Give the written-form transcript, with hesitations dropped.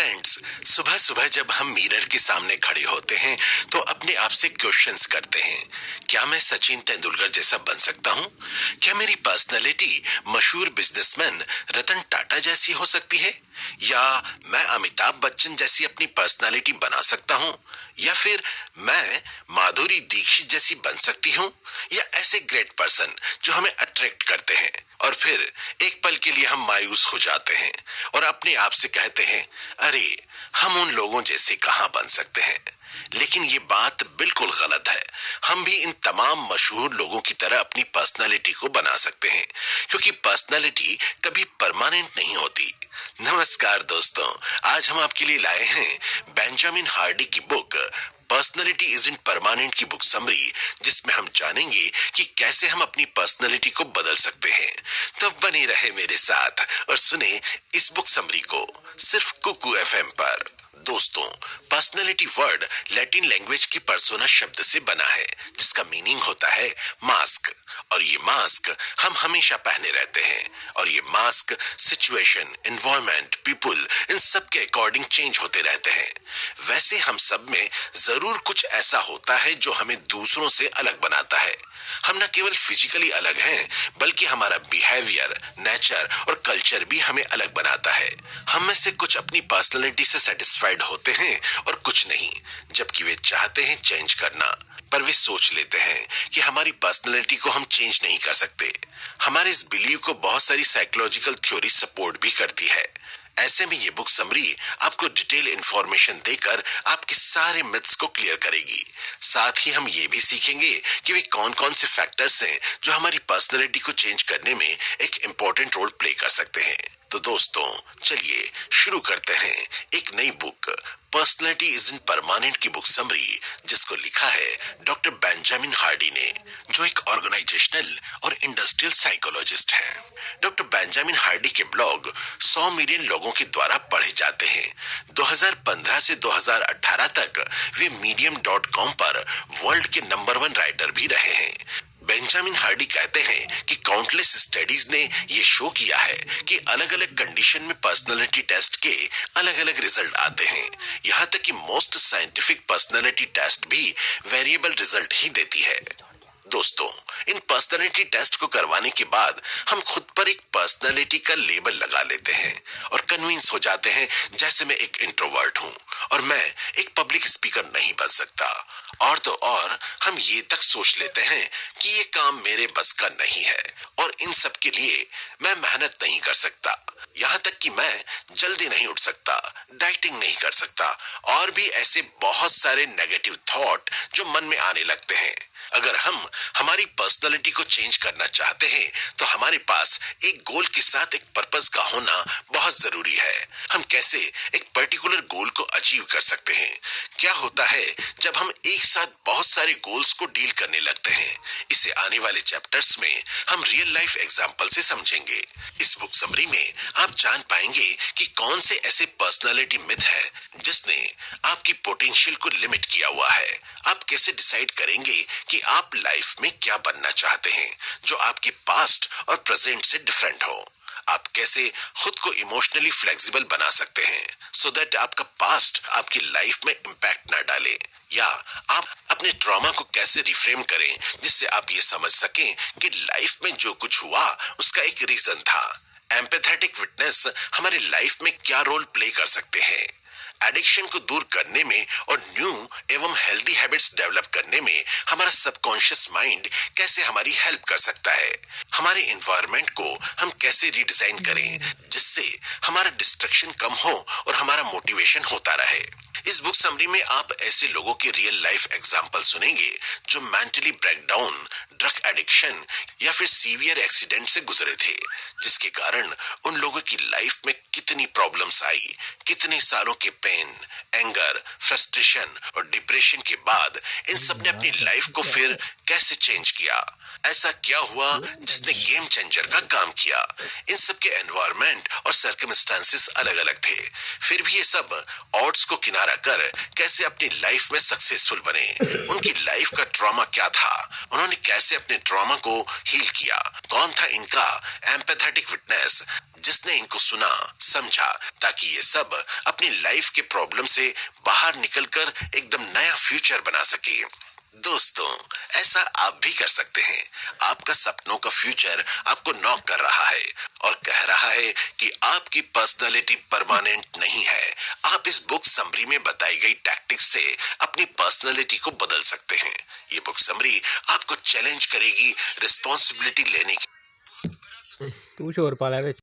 Friends, सुबह सुबह जब हम मिरर के सामने खड़े होते हैं तो अपने आप से क्वेश्चंस करते हैं। क्या मैं सचिन तेंदुलकर जैसा बन सकता हूँ? क्या मेरी पर्सनैलिटी मशहूर बिजनेसमैन रतन टाटा जैसी हो सकती है? या मैं अमिताभ बच्चन जैसी अपनी पर्सनालिटी बना सकता हूँ? या फिर मैं माधुरी दीक्षित जैसी बन सकती हूँ? या ऐसे ग्रेट पर्सन जो हमें अट्रैक्ट करते हैं और फिर एक पल के लिए हम मायूस हो जाते हैं और अपने आप से कहते हैं, अरे हम उन लोगों जैसे कहां बन सकते हैं। लेकिन ये बात बिल्कुल गलत है। हम भी इन तमाम मशहूर लोगों की तरह अपनी पर्सनालिटी को बना सकते हैं, क्योंकि पर्सनालिटी कभी परमानेंट नहीं होती। नमस्कार दोस्तों, आज हम आपके लिए लाए हैं बेंजामिन हार्डी की बुक पर्सनैलिटी इज़न्ट परमानेंट की बुक समरी, जिसमें हम जानेंगे कि कैसे हम अपनी पर्सनैलिटी को बदल सकते हैं। तो बने रहे मेरे साथ और सुने इस बुक समरी को सिर्फ कुकू एफएम पर। दोस्तों, पर्सनैलिटी वर्ड लैटिन लैंग्वेज की पर्सोना शब्द से बना है, जिसका मीनिंग होता है मास्क। और ये मास्क हम हमेशा पहने रहते हैं और ये मास्क सिचुएशन, एनवायरनमेंट, पीपल, इन सब के अकॉर्डिंग चेंज होते रहते हैं। वैसे हम सब में जरूर कुछ ऐसा होता है जो हमें दूसरों से अलग बनाता है। हम न केवल फिजिकली अलग हैं, बल्कि हमारा बिहेवियर, नेचर और कल्चर भी हमें अलग बनाता है। हम में से कुछ अपनी पर्सनैलिटी से सेटिस्फाइड होते हैं और कुछ नहीं, जबकि वे चाहते हैं चेंज करना, पर वे सोच लेते हैं कि हमारी पर्सनैलिटी को हम चेंज नहीं कर सकते। हमारे इस बिलीव को बहुत सारी साइकोलॉजिकल थ्योरी सपोर्ट भी करती है। ऐसे में ये बुक समरी आपको डिटेल इंफॉर्मेशन देकर आपके सारे मिथ्स को क्लियर करेगी। साथ ही हम ये भी सीखेंगे कि वे कौन कौन से फैक्टर्स हैं जो हमारी पर्सनैलिटी को चेंज करने में एक इम्पोर्टेंट रोल प्ले कर सकते हैं। तो दोस्तों, चलिए शुरू करते हैं एक नई बुक पर्सनैलिटी इज़न्ट परमानेंट की बुक समरी, जिसको लिखा है डॉक्टर बेंजामिन हार्डी ने, जो एक ऑर्गेनाइजेशनल और इंडस्ट्रियल साइकोलॉजिस्ट हैं। डॉक्टर बेंजामिन हार्डी के ब्लॉग 100 मिलियन लोगों के द्वारा पढ़े जाते हैं। 2015 से 2018 तक वे medium.com पर वर्ल्ड के नंबर 1 राइटर भी रहे हैं। बेंजामिन हार्डी कहते हैं कि काउंटलेस स्टडीज ने यह शो किया है कि अलग अलग कंडीशन में पर्सनालिटी टेस्ट के अलग अलग रिजल्ट आते हैं। यहाँ तक कि मोस्ट साइंटिफिक पर्सनालिटी टेस्ट भी वेरिएबल रिजल्ट ही देती है। दोस्तों, इन पर्सनालिटी टेस्ट को करवाने के बाद हम खुद पर एक पर्सनालिटी का लेबल लगा लेते हैं और कन्विंस हो जाते हैं जैसे मैं एक इंट्रोवर्ट हूँ और मैं एक पब्लिक स्पीकर नहीं बन सकता। और तो और हम ये तक सोच लेते हैं कि ये काम मेरे बस का नहीं है और इन सब के लिए मैं मेहनत नहीं कर सकता। यहाँ तक कि मैं जल्दी नहीं उठ सकता, डाइटिंग नहीं कर सकता और भी ऐसे बहुत सारे नेगेटिव थॉट जो मन में आने लगते हैं। अगर हम हमारी पर्सनालिटी को चेंज करना चाहते हैं तो हमारे पास एक गोल के साथ एक पर्पस का होना बहुत जरूरी है। हम कैसे एक पर्टिकुलर गोल को अचीव कर सकते हैं? क्या होता है जब हम एक साथ बहुत सारे गोल्स को डील करने लगते हैं? इसे आने वाले चैप्टर्स में हम रियल लाइफ एग्जांपल से समझेंगे। इस बुक समरी में आप जान पाएंगे कि कौन से ऐसे पर्सनालिटी मिथ है जिसने आपकी पोटेंशियल को लिमिट किया हुआ है। आप कैसे डिसाइड करेंगे कि आप लाइफ में क्या बनना चाहते हैं जो आपके पास्ट और प्रेजेंट से डिफरेंट हो। आप कैसे खुद को इमोशनली फ्लेक्सिबल बना सकते हैं सो दैट आपका पास्ट आपकी लाइफ में इम्पैक्ट ना डाले। या आप अपने ट्रॉमा को कैसे रिफ्रेम करें जिससे आप ये समझ सकें कि लाइफ में जो कुछ हुआ उसका एक रीजन था। एम्पैथेटिक विटनेस हमारे लाइफ में क्या रोल प्ले कर सकते हैं? एडिक्शन को दूर करने में और न्यू एवं हेल्दी हैबिट्स डेवलप करने में हमारा सबकॉन्शियस माइंड कैसे हमारी हेल्प कर सकता है? हमारे एनवायरनमेंट को हम कैसे रीडिजाइन करें जिससे हमारा डिस्ट्रक्शन कम हो और हमारा मोटिवेशन होता रहे। इस बुक समरी में आप ऐसे लोगों के रियल लाइफ एग्जांपल सुनेंगे जो मेंटली ब्रेकडाउन, ड्रग एडिक्शन या फिर सीवियर एक्सीडेंट से गुजरे थे, जिसके कारण उन लोगों की लाइफ में कितनी प्रॉब्लम्स आई, कितने सालों के पेन, एंगर, फ्रस्ट्रेशन और डिप्रेशन के बाद इन सब ने अपनी लाइफ को फिर कैसे चेंज किया। ऐसा क्या हुआ जिसने गेम चेंजर का काम किया? इन सब के एनवायरनमेंट और सर्कमस्टांसेस अलग अलग थे, फिर भी ये सब ऑड्स को किनारा कर कैसे अपनी लाइफ में सक्सेसफुल बने? उनकी लाइफ का ट्रॉमा क्या था? उन्होंने कैसे अपने ट्रॉमा को हील किया? कौन था इनका एम्पैथेटिक विटनेस जिसने इनको सुना, समझा, ताकि ये सब अपनी लाइफ के प्रॉब्लम से बाहर निकलकर एकदम नया फ्यूचर बना सके? दोस्तों, ऐसा आप भी कर सकते हैं। आपका सपनों का फ्यूचर आपको नॉक कर रहा है और कह रहा है कि आपकी पर्सनालिटी परमानेंट नहीं है। आप इस बुक समरी में बताई गई टैक्टिक्स से अपनी पर्सनालिटी को बदल सकते हैं। ये बुक समरी आपको चैलेंज करेगी रिस्पॉन्सिबिलिटी लेने की। तू शोर पा लै बिच।